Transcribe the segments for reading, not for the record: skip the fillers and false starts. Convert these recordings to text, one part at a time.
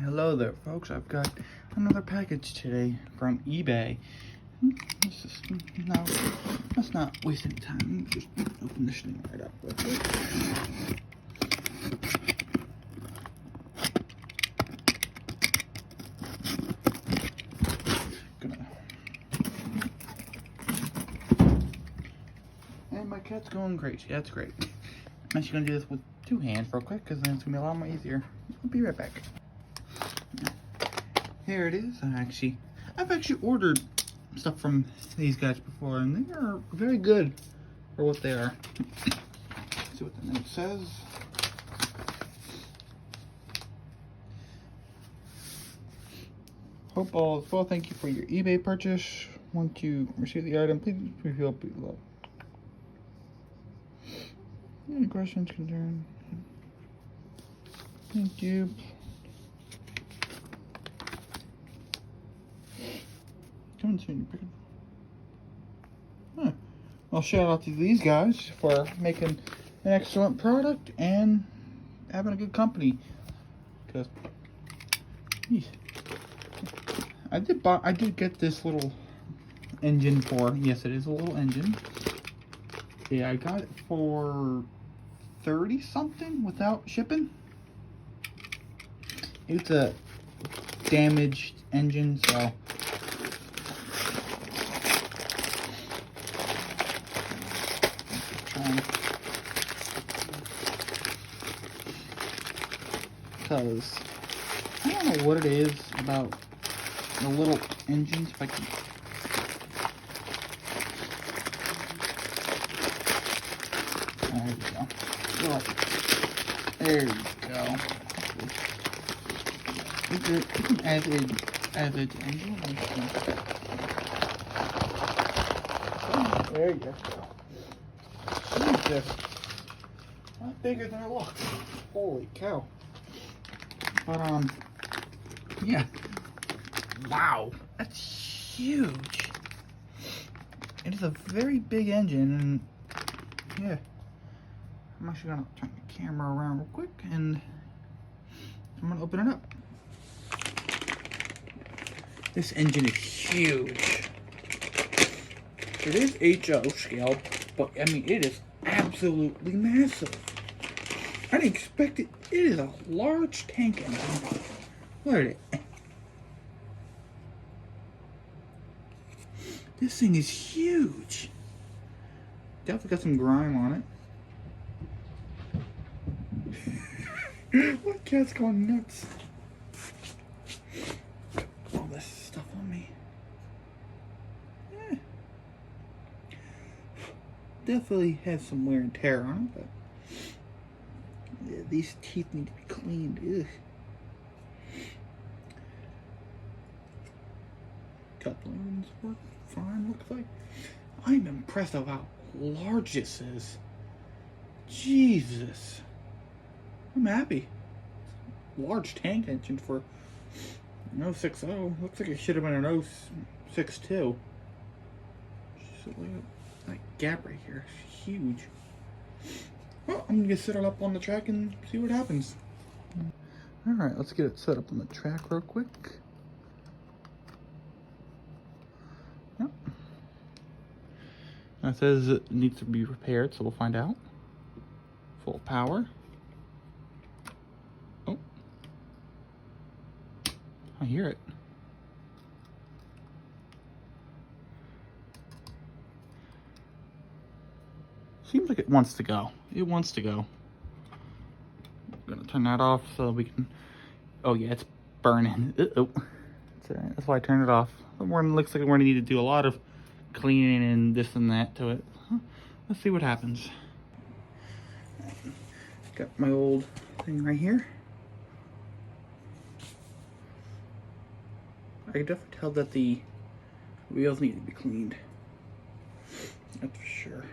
Hello there, folks. I've got another package today from eBay. Let's not waste any time. Let me just open this thing right up real quick. And my cat's going crazy. That's great. I'm actually gonna do this with two hands real quick because then it's gonna be a lot more easier. I'll be right back. Here it is. I've actually ordered stuff from these guys before, and they are very good for what they are. Let's see what the note says. Hope all is well. Thank you for your eBay purchase. Once you receive the item, please reveal below. Any questions, concerns? Thank you. Coming soon. Huh. Well, shout out to these guys for making an excellent product and having a good company. Because I did get this little engine for. Yes, it is a little engine. Yeah, I got it for 30 something without shipping. It's a damaged engine, so because I don't know what it is about the little engines. If I can, there you go. It's an average engine. There you go. It's just not bigger than it looks. Holy cow. But yeah. Wow, that's huge. It is a very big engine, and yeah. I'm actually gonna turn the camera around real quick, and I'm gonna open it up. This engine is huge. It is HO scale, but I mean, it is absolutely massive. I didn't expect it. It is a large tank engine. Look at it. This thing is huge. Definitely got some grime on it. My cat's going nuts. All this stuff on me. Yeah. Definitely has some wear and tear on it, but yeah, these teeth need to be cleaned. Ugh. Couplings work fine, looks like. I'm impressed of how large this is. Jesus. I'm happy. Large tank engine for an 060. Looks like it should have been an 062. So look at that gap right here. It's huge. Well, I'm gonna set it up on the track and see what happens. Alright, let's get it set up on the track real quick. Yep. Now it says it needs to be repaired, so we'll find out. Full power. Oh. I hear it. Seems like it wants to go. It wants to go. I'm gonna turn that off so we can. Oh yeah, it's burning. Oh, that's why I turned it off. It looks like we're gonna need to do a lot of cleaning and this and that to it. Let's see what happens. Got my old thing right here. I can definitely tell that the wheels need to be cleaned. That's for sure.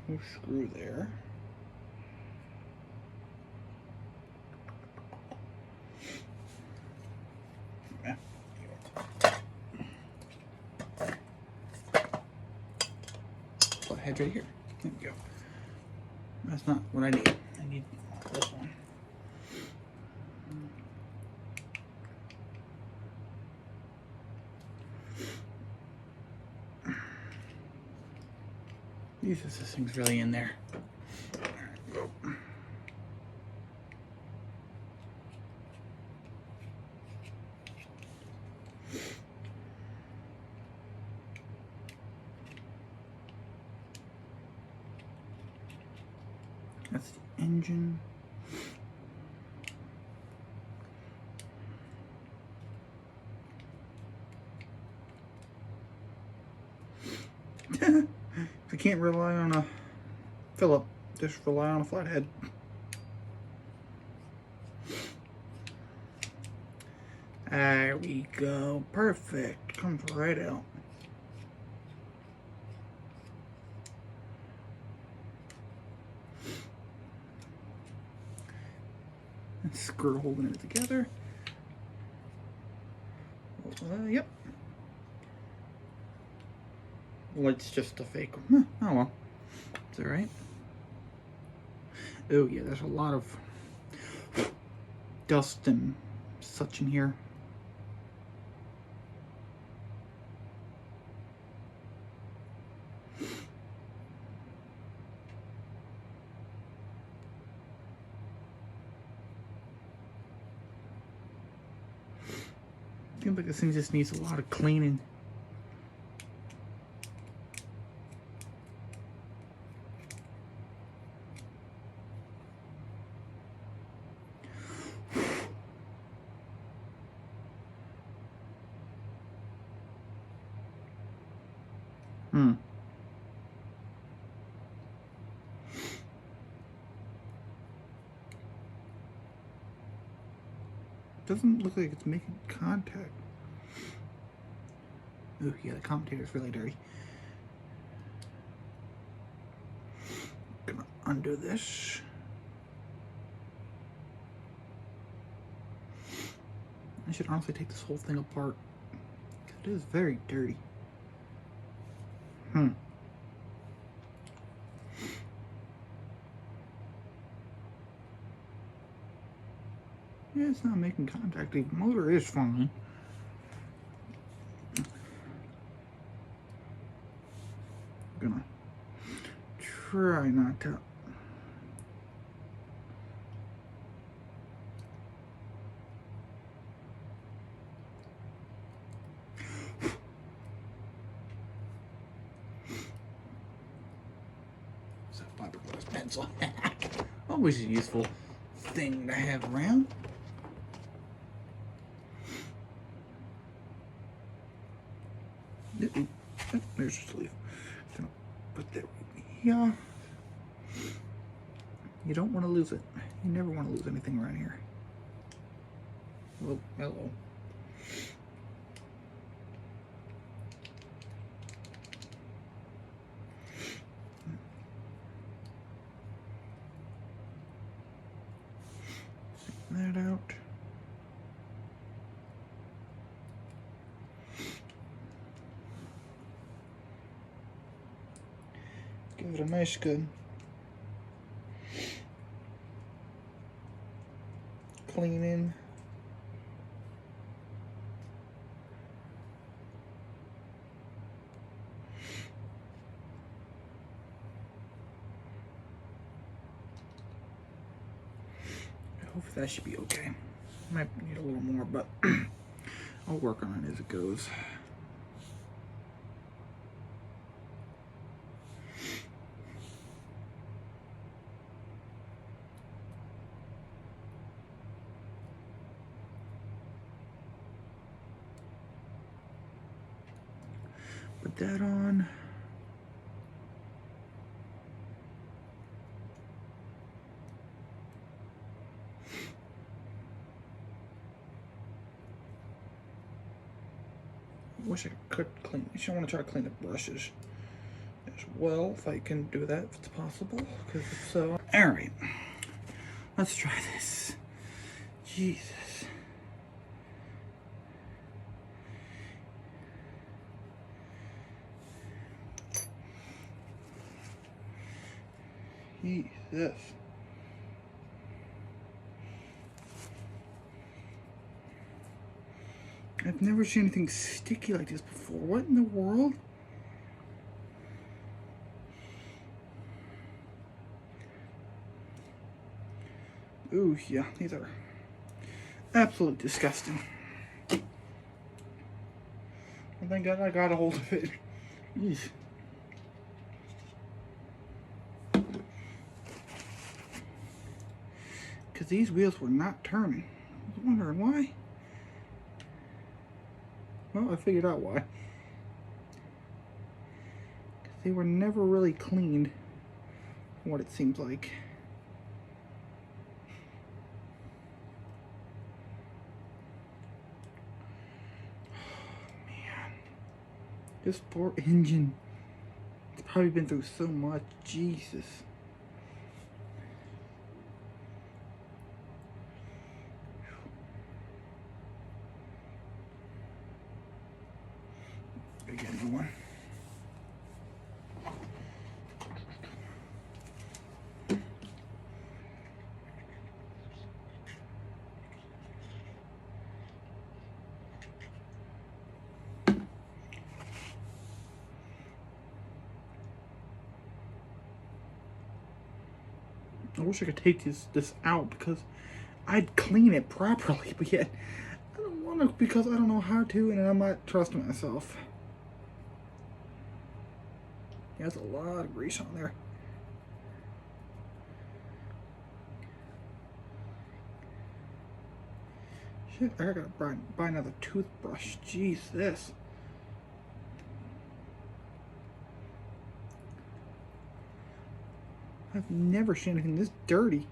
No screw there. Yeah. Put head right here. There we go. That's not what I need. I need this one. Jesus, this thing's really in there. There we go. That's the engine. If you can't rely on a Phillip, just rely on a flathead. There we go. Perfect. Comes right out. Screw holding it together. Yep. Well, it's just a fake one. Oh well. It's alright. Oh yeah, there's a lot of dust and such in here. Seems like this thing just needs a lot of cleaning. Doesn't look like it's making contact. Oh yeah, the commutator's really dirty. Gonna undo this. I should honestly take this whole thing apart. It is very dirty. Yeah, it's not making contact. The motor is fine. I'm gonna try not to. It's a fiberglass pencil. Always a useful thing to have around. There's your sleeve. Gonna put that right here. You don't want to lose it. You never want to lose anything around here. Well, hello. That out. Give it a nice good cleaning. Hopefully that should be okay. Might need a little more, but I'll work on it as it goes. Put that on. Wish I could clean. I want to try to clean the brushes as well, if I can do that, if it's possible. Because if so, all right, let's try this. Jesus. Jesus. I've never seen anything sticky like this before. What in the world? Ooh, yeah, these are absolutely disgusting. And thank God I got a hold of it. Jeez. Because these wheels were not turning. I was wondering why. Well, I figured out why. Because they were never really cleaned, from what it seems like. This poor engine. It's probably been through so much. Jesus. Gotta get a new one. I wish I could take this out because I'd clean it properly, but yet I don't want to because I don't know how to, and I'm not trusting myself. There's a lot of grease on there. Shit, I gotta buy another toothbrush. Jeez, this. I've never seen anything this dirty.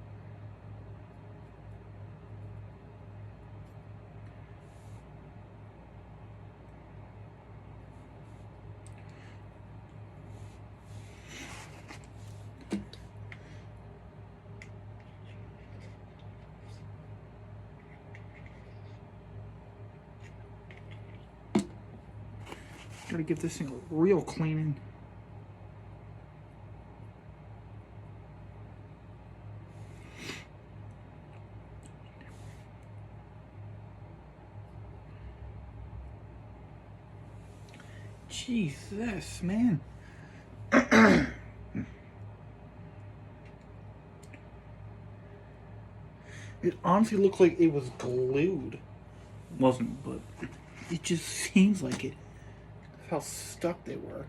Gotta give this thing a real cleaning. Jesus, man. It honestly looked like it was glued. It wasn't, but it just seems like it. How stuck they were.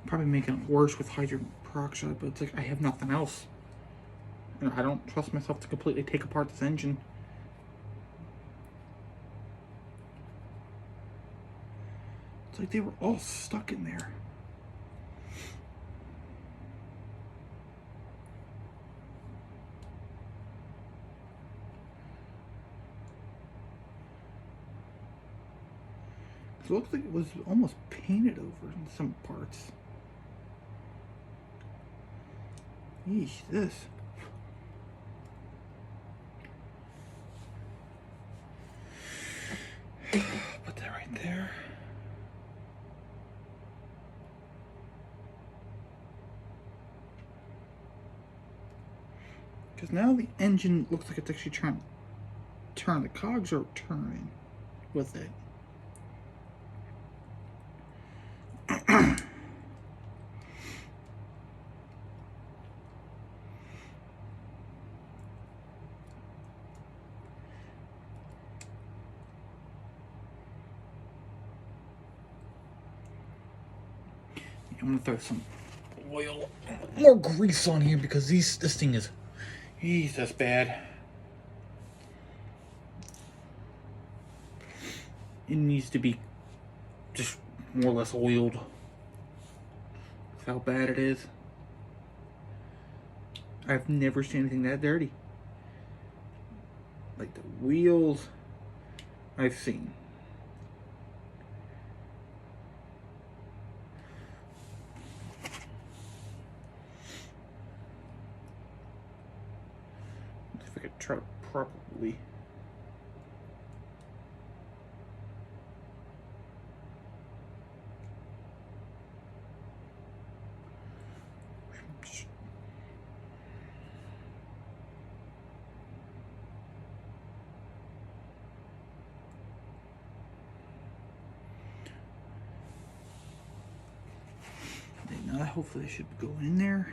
Probably making it worse with hydrogen peroxide, but it's like I have nothing else. And I don't trust myself to completely take apart this engine. It's like they were all stuck in there. It looks like it was almost painted over in some parts. Yeesh, this. Put that right there. Because now the engine looks like it's actually trying to turn. The cogs are turning with it. I'm gonna throw some oil, more grease on here because this thing is, geez, that's bad. It needs to be just more or less oiled. That's how bad it is. I've never seen anything that dirty. Like the wheels I've seen. Let's see if I could try to properly. hopefully they should go in there.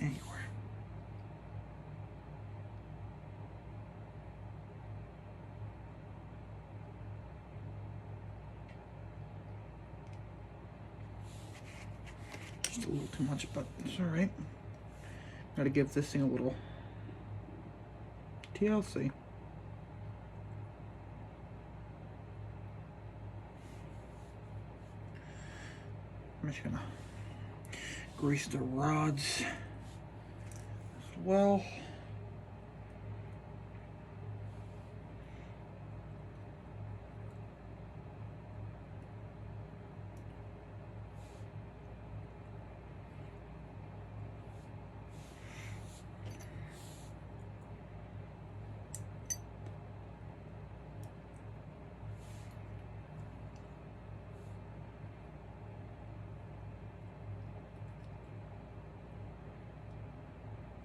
Anywhere. Just a little too much, but it's alright. Gotta give this thing a little TLC. I'm just gonna grease the rods as well.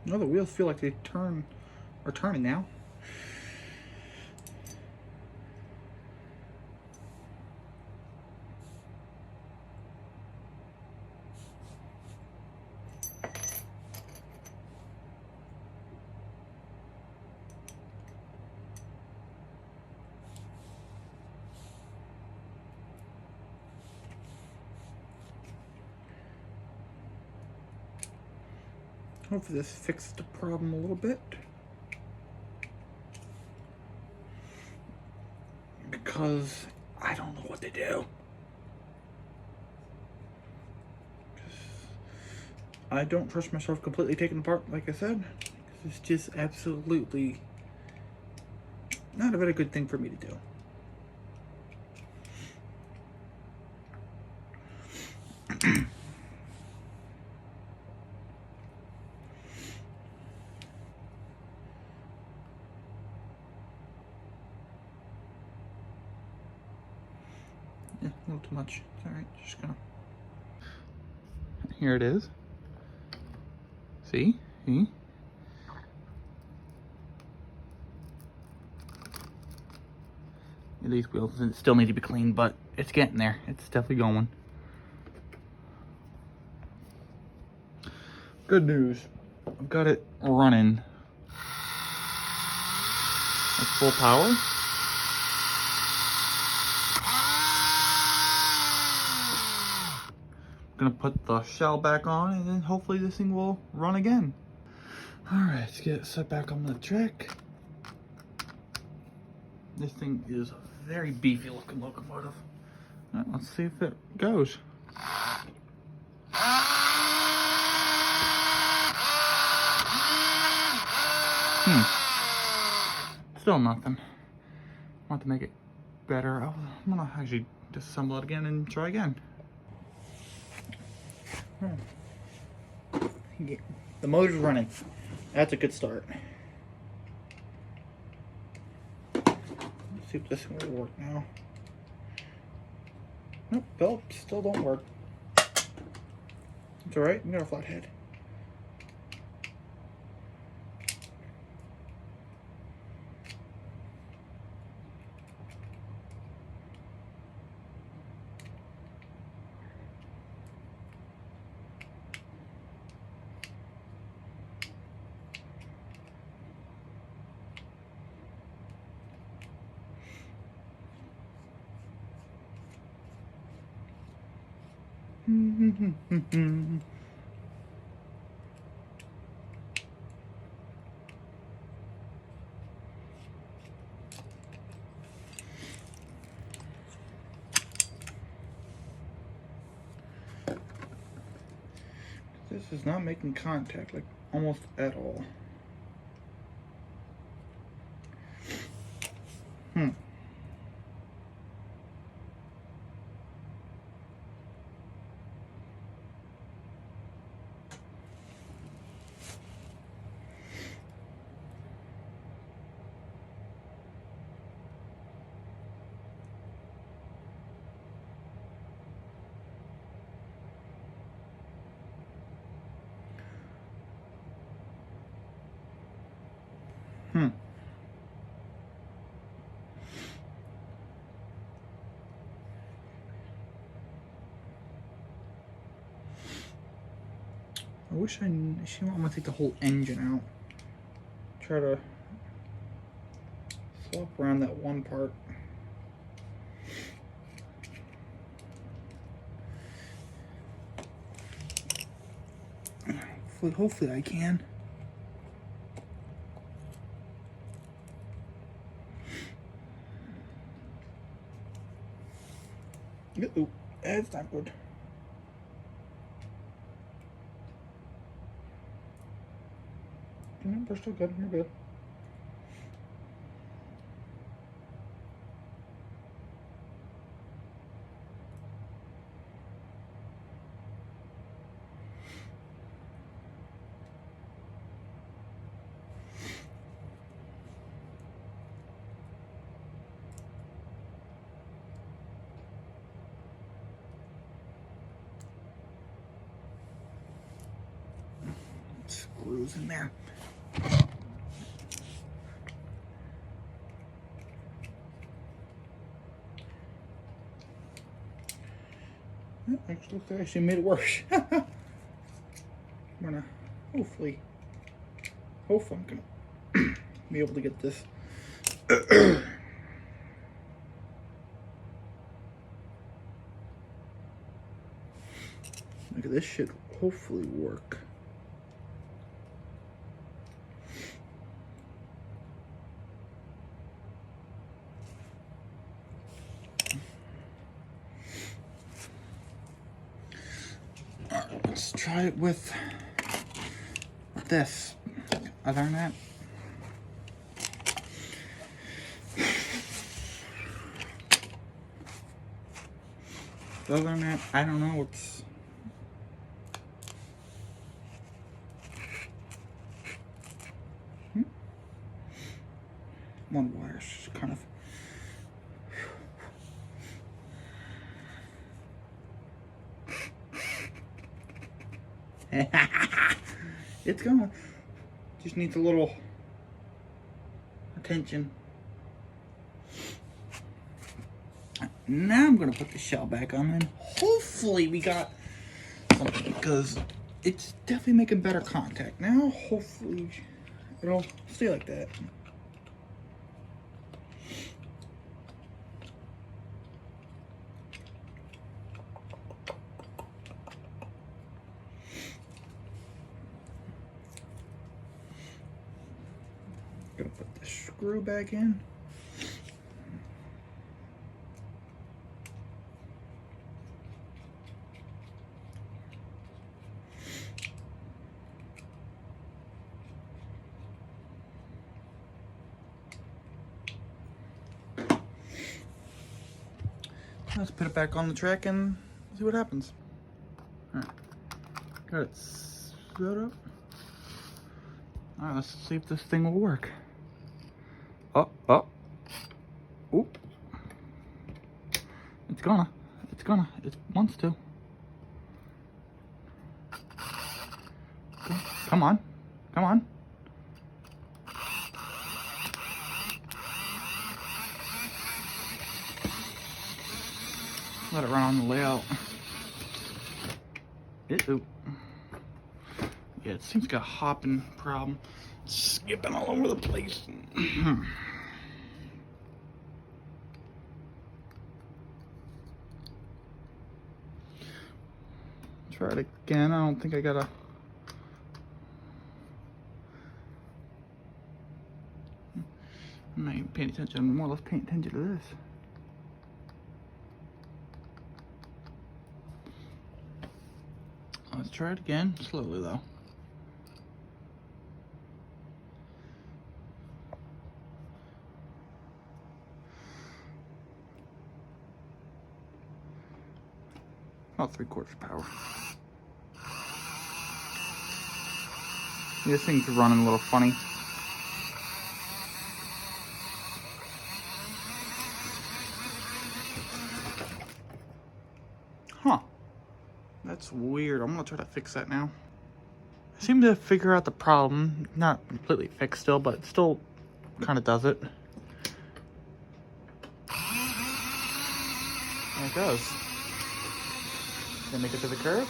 No, the wheels feel like they are turning now. Hopefully this fixes the problem a little bit. Because I don't know what to do. I don't trust myself completely taking apart, like I said. It's just absolutely not a very good thing for me to do. Yeah, a little too much. It's alright, just gonna. Here it is. See? See? These wheels still need to be cleaned, but it's getting there. It's definitely going. Good news. I've got it running at full power. Gonna put the shell back on, and then hopefully this thing will run again. All right, let's get it set back on the track. This thing is a very beefy looking locomotive. All right, let's see if it goes. Still nothing. I want to make it better. I'm gonna actually disassemble it again and try again. The motor's running. That's a good start. Let's see if this one will work now. Nope, belt still don't work. It's alright, we got a flat head. This is not making contact, like, almost at all. I wish I'm gonna take the whole engine out. Try to swap around that one part. Hopefully I can. Uh-oh, that's not good. No, we're still good. We're good. Screws in there. Actually, looks like I actually made it worse. I'm gonna hopefully I'm gonna be able to get this. Look at this should hopefully work. Alright, let's try it with this. Other than that, I don't know what's. One wire's just kind of. It's going. Just needs a little attention. Now I'm gonna put the shell back on, and hopefully we got something, because it's definitely making better contact now. Hopefully it'll stay like that. Gonna put the screw back in. Let's put it back on the track and see what happens. Alright, got it set up. Alright, let's see if this thing will work. Oop. It wants to. Okay. Come on. Let it run on the layout. Yeah, it seems to got a hopping problem. Skipping all over the place. Try it again. I don't think I got a. I'm not even paying attention. I'm more or less paying attention to this. Let's try it again, slowly though. About 3/4 power. This thing's running a little funny. Huh. That's weird. I'm gonna try to fix that now. I seem to figure out the problem. Not completely fixed still, but it's still kind of does it. There it goes. Gonna make it to the curve.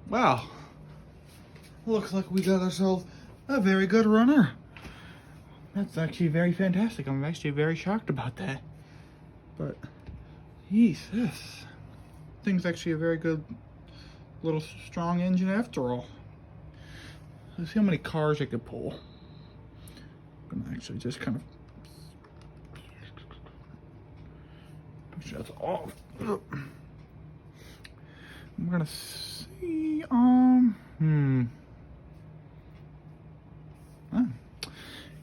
Wow. Looks like we got ourselves a very good runner. That's actually very fantastic. I'm actually very shocked about that. But, this thing's actually a very good little strong engine after all. Let's see how many cars it could pull. I'm gonna actually just kind of push that off. I'm gonna see, I'm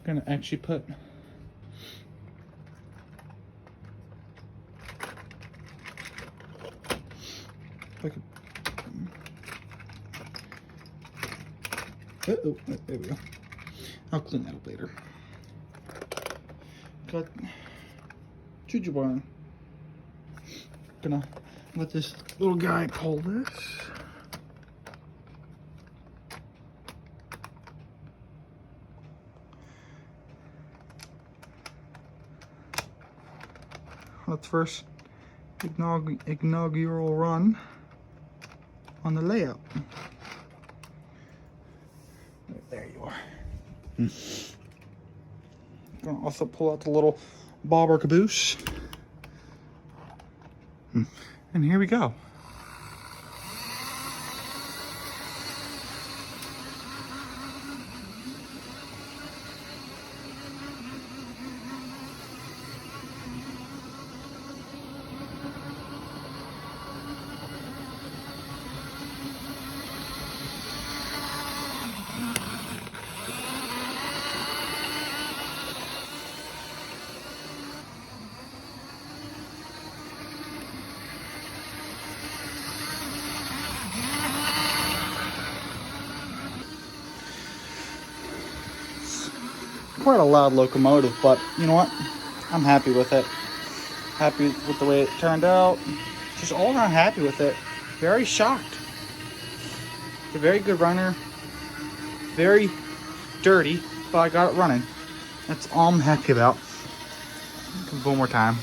gonna actually put like oh, there we go. I'll clean that up later. Got Juju bar. Gonna let this little guy pull this. Let's first inaugural run on the layout. There you are. Gonna also pull out the little bobber caboose. And here we go. Quite a loud locomotive, but you know what? I'm happy with it. Happy with the way it turned out. Just all around happy with it. Very shocked. It's a very good runner. Very dirty, but I got it running. That's all I'm happy about. One more time.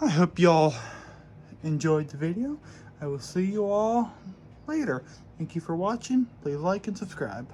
I hope y'all enjoyed the video. I will see you all later. Thank you for watching. Please like and subscribe.